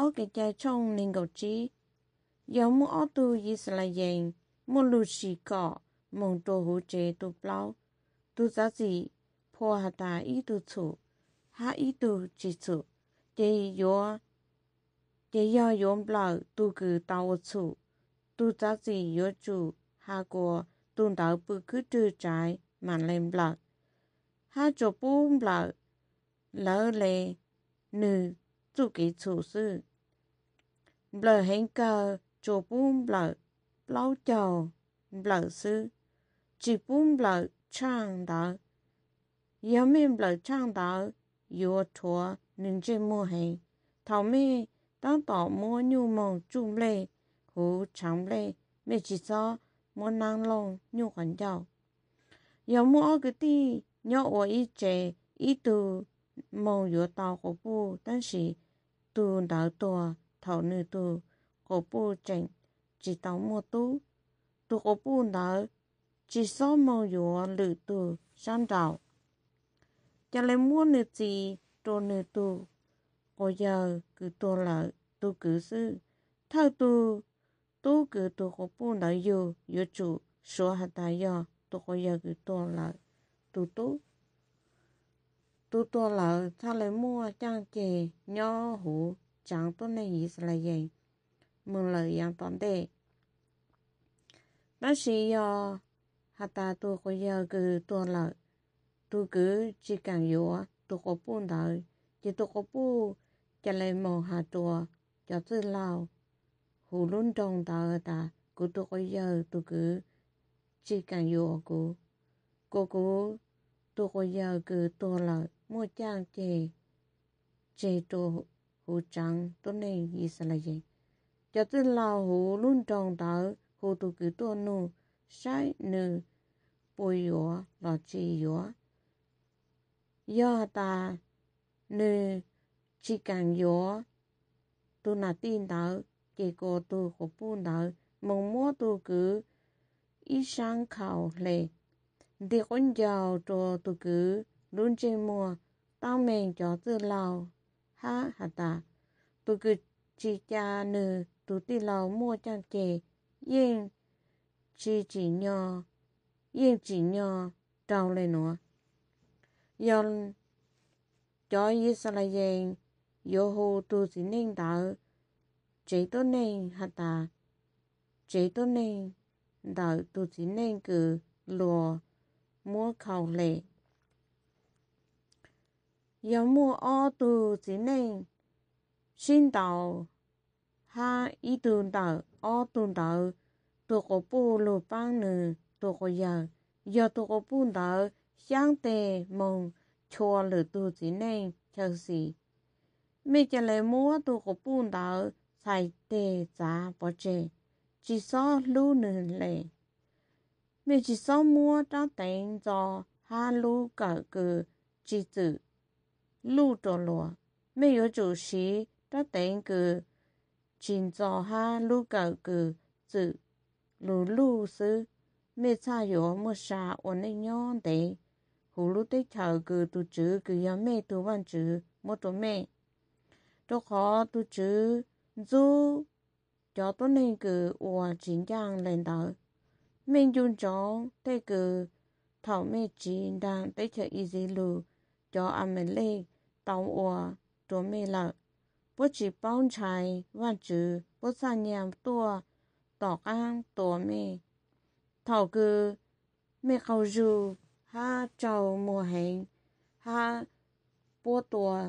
ở cái cha trong nên cầu trí giờ mua ở tu ý là gì mua lụt xì cọ mong đồ hỗ trợ tu bao tu giá gì phô hà ta ý tu chủ ha ý tu chỉ chủ để yếm bao tu cứ tao chủ tu giá gì yo chủ ha có tu đào bự cứ trừ trái mà lên bao ha cho bún bao lỡ lệ nữ chủ cái chủ sư bờ hẹn cờ cho bún bao chầu bờ sư chỉ bún bao trang đó giờ mình bờ trang đó yo thua nên chỉ mua hay thầu mi当到摸牛毛种类和长类，没几少摸南龙牛环角。要摸个地，要我一只一度毛有到河部，但是度到多头女度河部整，只到摸度，度河部到至少毛有绿度上到，就来摸女子多女度。我要cứตัวlà tôi cứ sư thao tôi cứ tôi có bốn đại yêu yêu chủ số hạt đại yêu tôi có giờ cứตัวlà tôi là thao lấy mua trang kề nhỏ hủ chẳng tôi này ý là gì mừng lời yang toàn đề bác sĩ yo hạt đại tôi có giờ cứตัวlà tôi cứ chỉ cần yêu tôi có bốn đại chỉ tôi có bốn cho lên màu hà chùa cho tư lao hù luôn trong tờ ta của tôi có giờ tôi cứ chỉ cần vô của cô tôi có giờ cứ tôi là mua trang chè đồ hù trắng tôi này ý là gì cho tư lao hù luôn trong tờ hù tôi cứ tôi nu sai nữ bồi vô là chỉ vô do ta nữ chỉ cần vô tôi là tin đạo kết quả tôi có buồn đạo mong muốn tôi cứ ý sáng khảo lệ để con giàu cho tôi cứ luôn chơi mua tao mình cho tôi lao ha hả ta tôi cứ chỉ cha nữ tôi đi lao mua trang kề yên chỉ nhỏ trao lên nữa yon cho ý là gì yo hồ tu chỉ nên đạo chế tôi nên hạt ta chế tôi nên đạo tu chỉ nên cứ lùa mua khẩu lệ yo mua ô tu chỉ nên xin đạo ha ý tu đạo ô tu đạo tu có bu lù bang nữ tu có giờ tu có bu đạo sáng tề mong chua lử tu chỉ nên chờ gì mấy cái lời mua tôi có buồn đạo xài tê giá bỏ chê chỉ số lưu nữ lệ mấy chỉ số mua cho tiền cho ha lưu cả cứ chỉ tự lưu cho lúa mấy có chủ sĩ cho tiền cứ chỉ cho ha lưu cả cứ tự lưu sư mấy cha yếu mua sa ổn định nhon đấy hồ lưu tới chờ cứ tu chữ cứ giờ mấy tu văn chữ mua cho mấy tôi khó tôi chứ dù cho tôi nên cứ ủa chính trang lên đó mình dùng chọn thế cứ thảo mê chính đang tới chờ ý gì lù cho anh mình lên tàu ủa cho mê lợ bố chỉ bao trái và chữ bố xa nhàm tua tỏ ăn tổ mê thảo cứ mê khẩu dù ha trầu mùa hẹn ha bố tua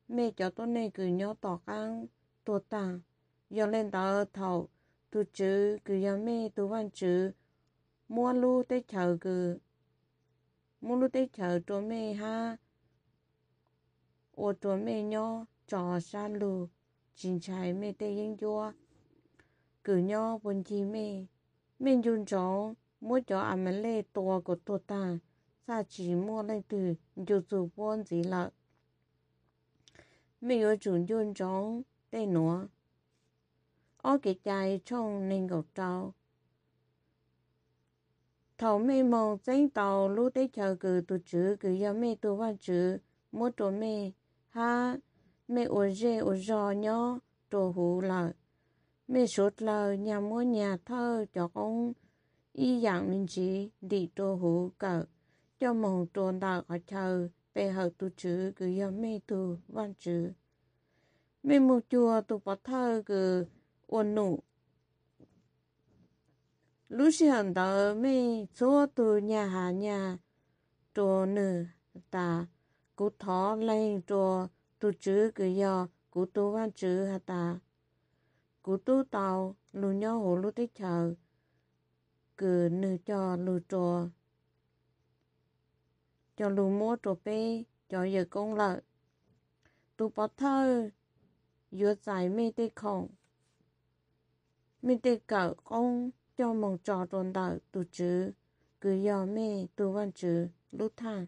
mẹ cho tôi này cứ nhớ tỏ ăn tổ tàng giờ lên tờ thầu tôi chứ cứ giờ mẹ tôi văn chứ mua lu tới chờ cứ mua lu tới chờ cho mẹ ha ô cho mẹ nhớ trò san lu chính trái mẹ tới yên chua cứ nhớ buồn chi mẹ dùng chó mua cho anh mình lấy tổ của tổ tàng sa chỉ mua lên từ dù buồn gì lợ mấy người chủ nhân trong đây nữa ở cái trái trong nên gọt trâu thầu mấy mong danh tàu lúc đấy chờ cứ tụ chữ cứ giờ mấy tụ văn chữ mỗi tổ mấy ha mấy ở rể ở giò nhó trồ hủ lời mẹ sốt lời nhà mua nhà thơ cho con ý dạng nên chỉ đi trồ hủ cỡ cho mong trồn đạo khỏi chờ bề hợp tu chữ cứ do mẹ tu văn chữ mẹ một chùa tu bỏ thơ cứ ôn nụ lúc hiện đó mẹ số tu nhà hà nhà trồ nữ ta cú thọ lên trồ tu chữ cứ do cú tu văn chữ hà ta cú tu tàu lù nhau hồ lù tích chờ cứ nữ cho lù trồ cho lù mua trồ bê cho giờ công lợi tu bỏ thơ vừa giải mê tê khổng mê tê cỡ công cho mong trò tròn đợi tu chữ cứ do mê tu văn chữ lúc thang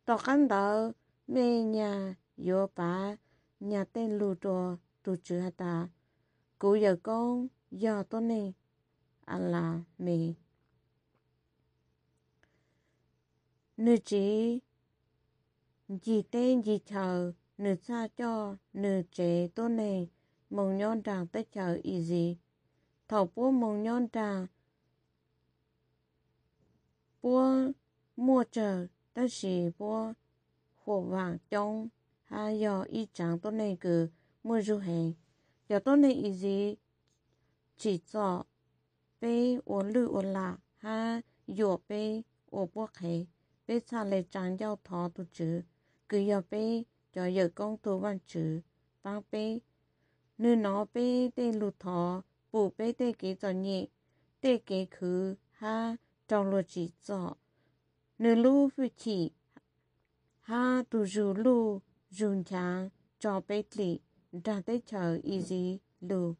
tỏ khăn đỡ mê nhà vô bá nhà tên lù trò tu chữ hà ta cú giờ con do tôi này là mê nữ chỉ gì tên gì chờ nữ xa cho nữ chế tôi này mong nhon tràng tới chờ ý gì thầu bố mong nhon tràng bố mua chờ tới xì bố hồ vàng trong hay do ý chẳng tôi này cứ mua du hành giờ tôi này ý gì chỉ cho bê ổn lư ổn lạ ha dụ bê ổn bố khế bê xa lệ chẳng giao thọ tu chữ cứ giờ bê cho giờ công tu văn chữ bằng bê nữ nó bê tê lụt thọ bù bê tê kế cho nhẹ tê kế khứ ha trong lụt chỉ cho nữ lũ phi chỉ ha tu dù lũ dùng chàng cho bê lị ra tê chờ ý gì lũ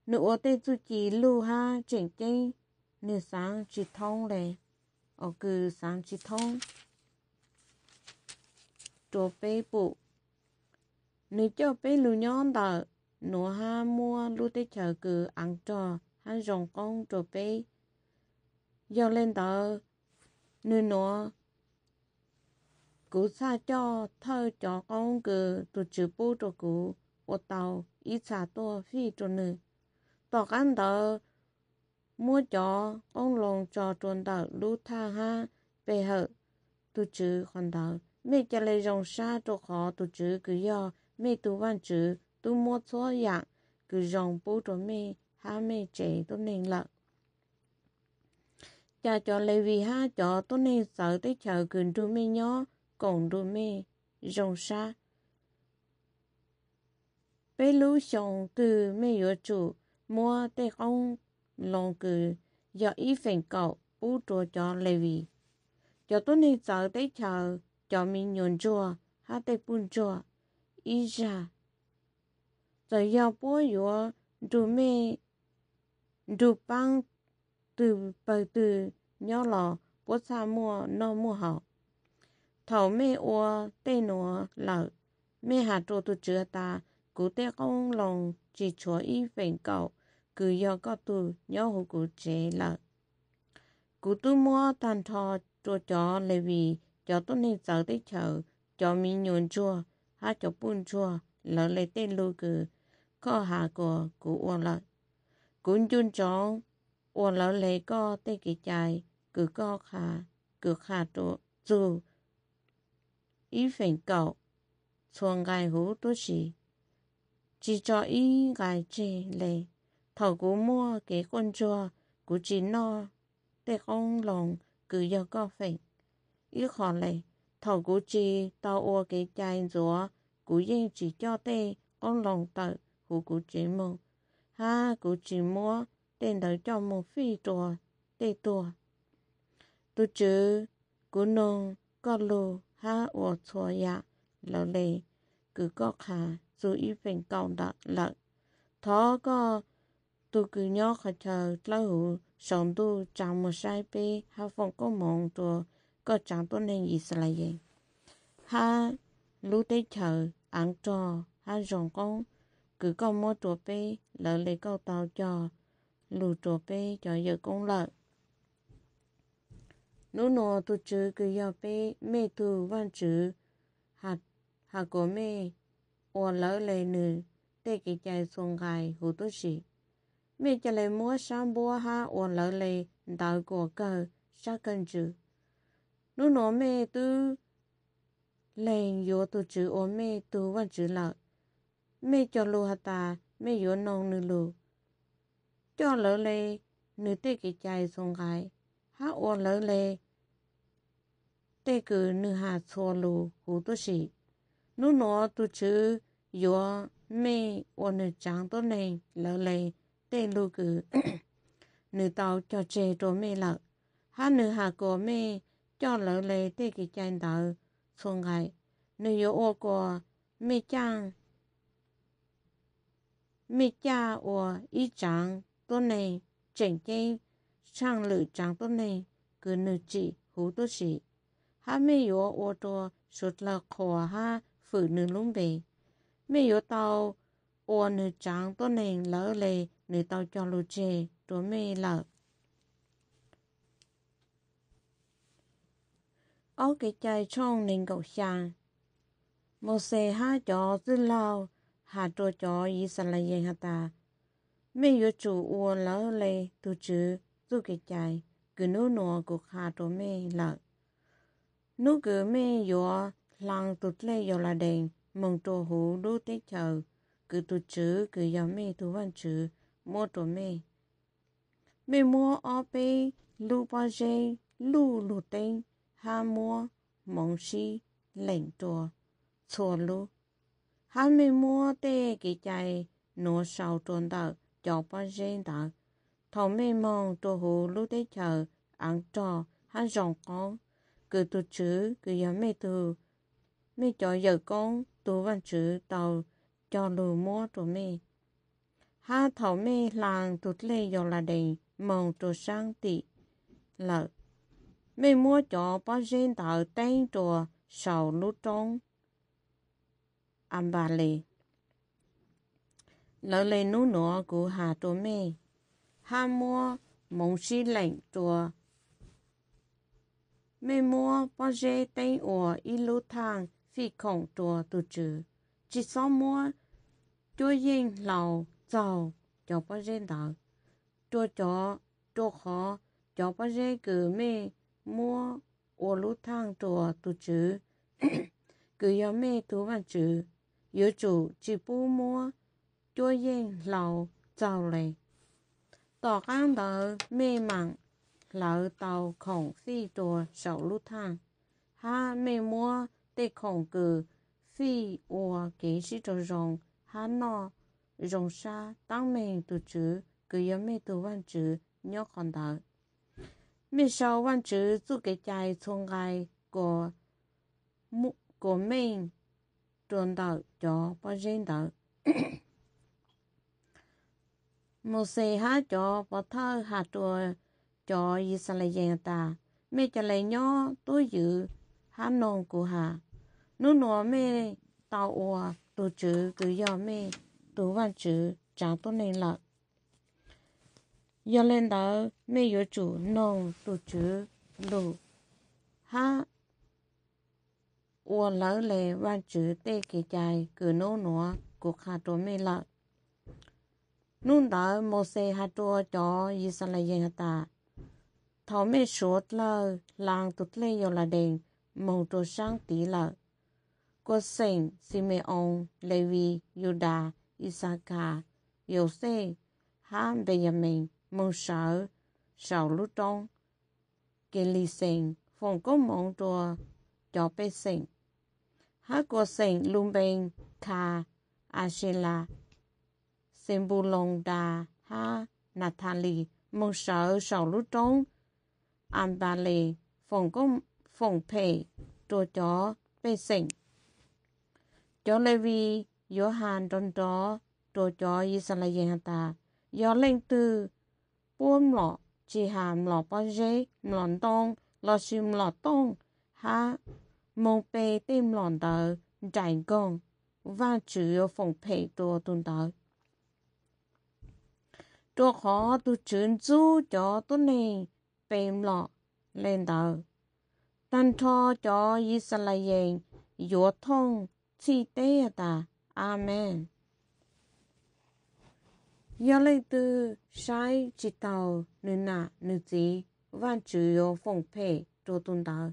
nữ ô tê tu chỉ lũ ha chỉnh chênh nữ sáng chỉ thông lệ ở cứ sáng chỉ thông cho bê bụ nữ cho bê lũ nhon đờ nó ha mua lũ tê chờ cứ ăn trò ha rồng con cho bê do lên tờ nữ nó cứ xa cho thơ cho con cứ tụ chữ bố cho cứ ô tàu ít xa to phi cho nữ tỏ khăn tờ mua cho con lòng cho tròn tờ lũ tha ha bê hợ tụ chữ còn tờ mẹ cho lấy rồng xa cho khó tụ chữ cứ do mẹ tụ văn chữ tụ mua số dạng cứ rồng bố cho mẹ ha mẹ trẻ tôi nên lợ cha cho lấy vì ha cho tôi nên sợ tới chờ cứ đu mẹ nhỏ còn đu mẹ rồng xa bê lũ xong từ mẹ yếu chủ mua tê con lòng cứ do ý phèn cậu bố cho lấy vì cho tôi nên sợ tới chờ cho mình nhồn chùa ha tê bún chùa ý ra rồi do bố yếu đu mẹ đu băng từ bờ từ nhỏ lò bố xa mua nó mua hậu thầu mẹ ua tê nó lợ mẹ hà trô tu chữa ta cú tê con lòng chỉ chúa ý phèn cậu cứ do có tu nhỏ hồ cú chế lợ cú tu mua tàn thọ trô cho lệ vì cho tôi nên sợ tới chờ cho mình nhuận chua ha cho bún chua lợ lệ tên lưu cứ có hà của cú ua lợ cún chun chóng ua lợ lệ có tê kỳ chạy cứ có khả trô dù ý phèn cậu xuồng gai hú tôi chỉ cho ý gai chê lệ thầu cú mua cái con chua cú chỉ no tê con lòng cứ do có phèn ý khó lệ thầu cú chỉ tao ua cái chai rúa cú yên chỉ cho tê con lòng tự hú cú chỉ mua ha cú chỉ mua tên đời cho một phi trùa tê tua tôi chứ cú nông có lù ha ua chua ya lỡ lệ cứ có khả dù ý phèn cầu đợt lợn thó có tôi cứ nhớ khả chờ lâu hữu sống tôi chẳng một sai bê ha phong có mong tôi có chẳng tôi nên gì sẽ là gì ha lũ tế chờ ăn trò ha rồng con cứ có mua trò bê lỡ lấy câu tàu cho lù trò bê cho giờ con lợn nô nô tôi chứ cứ giờ bê mê tu văn chữ hạt của mê ua lỡ lệ nữ tê kỳ chạy xuống gai hữu tốt sĩ mẹ cho lấy mua sang bùa ha ổ lỡ lệ đào của cờ sa cân chữ nó nói mẹ tư lên yếu tu chữ ổ mẹ tu văn chữ lợ mẹ cho lù hạt ta mẹ yếu nông nữ lù cho lỡ lệ nữ tê kỳ chạy xuống gai ha ổ lỡ lệ tê cử nữ hạt xô lù hữu tốt sĩ nó nói tu chữ yếu mẹ ổ nữ trắng tốt này lỡ lệ tê lù cử nữ tàu cho chê trô mê lợ ha nữ hà cổ mê cho lỡ lệ tê kỳ chanh tàu xuống gai nữ yếu ô cổ mê cha ô ý trắng tốt này chỉnh chê sang lự trắng tốt này cứ nữ chị hú tốt sĩ ha mê yếu ô trô sụt lợ khổ ha phử nữ lũng bề mê yếu tàu ô nữ trắng tốt này lỡ lệ nữ tàu cho lù chê trô mê lợ ở cái trái trong nên cầu sang một xe ha cho dư lao hà trô cho ý sản lại yên hà ta mẹ yếu chủ ua lỡ lệ tu chữ dù cái trái cứ nô nô cuộc hà trô mê lợ nô cứ mẹ yếu lăng tụt lệ yếu là đèn mong trô hú đu tế chờ cứ tu chữ cứ yếu mẹ tu văn chữ mua trô mẹ mẹ mua ở bê lưu ba dê lưu lù tên ha mua mong si lệnh trô chua lu hắn mê mua tê kỳ chạy nô sau trôn đợt cho ba dê đợt thầu mê mong trô hú lưu tế chờ ăn trò hắn rộng con cứ tu chữ cứ yếu mẹ tu mẹ cho giờ con tu văn chữ tàu cho lù mua trô mẹ ha thầu mê làng tụt lê yếu là đầy mong trô sang tị lợ mẹ mua cho ba dê đợt tên trô sau lưu trông ăn bà lì lỡ lê nú nọ của hà trô mê ha mua mong si lệnh trô mê mua ba dê tên ổ y lú thang phi khổng trô tu chữ chỉ sau mua chua yên lầu giàu cho ba dê đợt chua cho chua khó cho ba dê cử mê mua ổ lú thang trô tu chữ cử yếu mê tu văn chữ yếu chủ chỉ bù mua chua yên lầu giàu lệ tỏ căng đỡ mê mặn lỡ tàu khổng phi trùa sầu lút thang ha mê mua tê khổng cử phi ua kế sĩ trò rồng ha nọ rồng xa tăng mê tu chữ cử yếu mê tu văn chữ nhó còn đỡ mê sau văn chữ dù cái chai xuống gai của mình trôn đợt cho ba dên đợt một xe hát cho ba thơ hạt trùa cho y sa lê dên ta mẹ cho lấy nhỏ tôi giữ hát nông của hà nô nô mẹ tàu ua tu chữ cứ do mẹ tu văn chữ chẳng tốt nên lợ do lên đó mẹ yếu chủ nông tu chữ lù ha ua lỡ lệ văn chữ tê kỳ chạy cứ nô nô cuộc hà trô mê lợ nôn đó một xe hà trô cho y sa lê dên ta thảo mê suốt lơ làng tụt lê yếu là đèn mong trô sang tí lợ cô sinh Simeon Levi Yuda Isaka Yose ha Benjamin mong sở sầu lút trong kê lì sinh phòng có mong trô cho bê sinh ha cô sinh lung bên ka Ashela Sembulong đà ha Natalie mong sở sầu lút trong ăn bà lì phòng có phòng phê trô cho bê sinh cho Levi Johan đón đó trô cho Israel ta do lên từ buông lọ chỉ hàm lọ bao dê lọn đông lọ xìm lọ đông ha mong bê tìm lọn tờ trải gong và chữ phòng phê trô tuần tờ trô khó tu chữ chú cho tu này bêm lọ lên tờ tan thọ cho Israel yếu thông chi tế ta amen Giờ lấy từ sai chỉ tàu nữ nà nữ gì văn chủ yếu phong phê cho tuần đạo.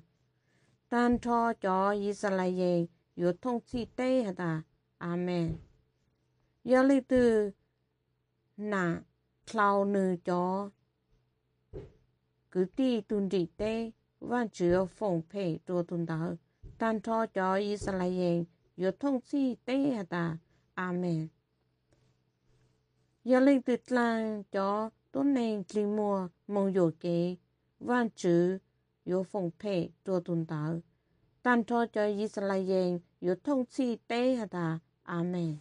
Tan cho Israel yếu thông chi tế hả ta. Amen. Giờ lấy từ nà cloud nữ cho cứ đi tuần trị tế văn chủ yếu phong phê cho tuần đạo. Tan cho Israel yếu thông chi tế hả ta. Amen. Giờ lên từ làng cho tôn nền kli mùa mong dụ kế văn chữ yếu phong phê cho tuần tạo. Tàn cho Israel yếu thông chi tế hả ta. Amen.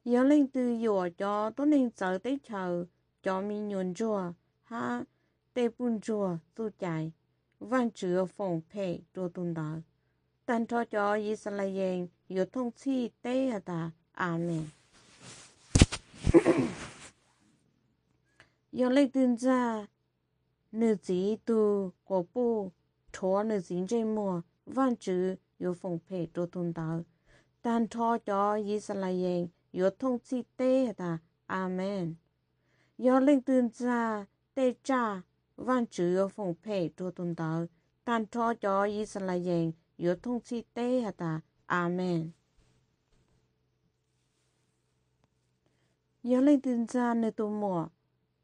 Giờ lên từ yếu cho tôn nền sở tế chờ cho mình nhuận rùa ha tế bùn rùa tu chạy văn chữ yếu phong phê cho tuần tạo. Tàn cho Israel yếu thông chi tế hả ta. Amen. Giờ lấy tin ra nữ chỉ tu của bố chúa nữ chính trên mùa văn chữ yếu phong phê cho tuần đạo. Tàn cho Israel yếu thông chi tế hả ta. Amen. Giờ lấy tin ra tế cha văn chữ yếu phong phê cho tuần đạo. Tàn cho Israel yếu thông chi tế hả ta. Amen. Giờ lấy tin ra nữ tu mùa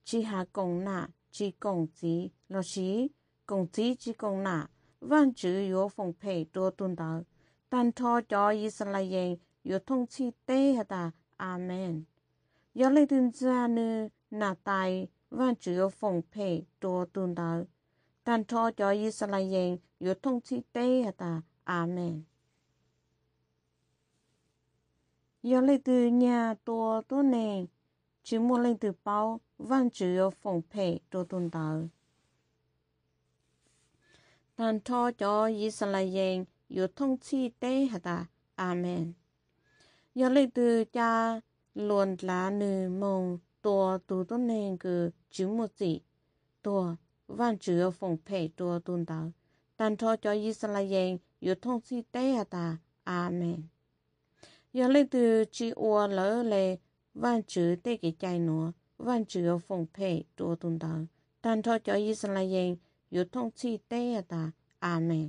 chỉ hạ công nạ chỉ công chí lo xí công chí chỉ công nạ văn chữ yếu phong phê cho tuần đạo. Tàn cho Israel yếu thông chi tế hả ta. Amen. Giờ lấy tin ra nữ nạ tài văn chữ yếu phong phê cho tuần đạo. Tàn cho Israel yếu thông chi tế hả ta. Amen. Giờ lấy từ nhà tôi nè chỉ muốn lên từ bao văn chữ yếu phong phê cho tuần đạo. Tàn cho Israel yếu thông chi tế hả ta. Amen. Giờ lấy từ cha luôn là nữ mong tôi nè cứ chỉ một gì tôi văn chữ yếu phong phê cho tuần đạo. Tàn cho Israel yếu thông chi tế hả ta. Amen. Giờ lấy từ chỉ ua lỡ lệ văn chữ tế cái chạy nữa văn chữ yếu phong phê cho tuần đạo. Tàn cho Israel yếu thông chi tế hả ta. Amen.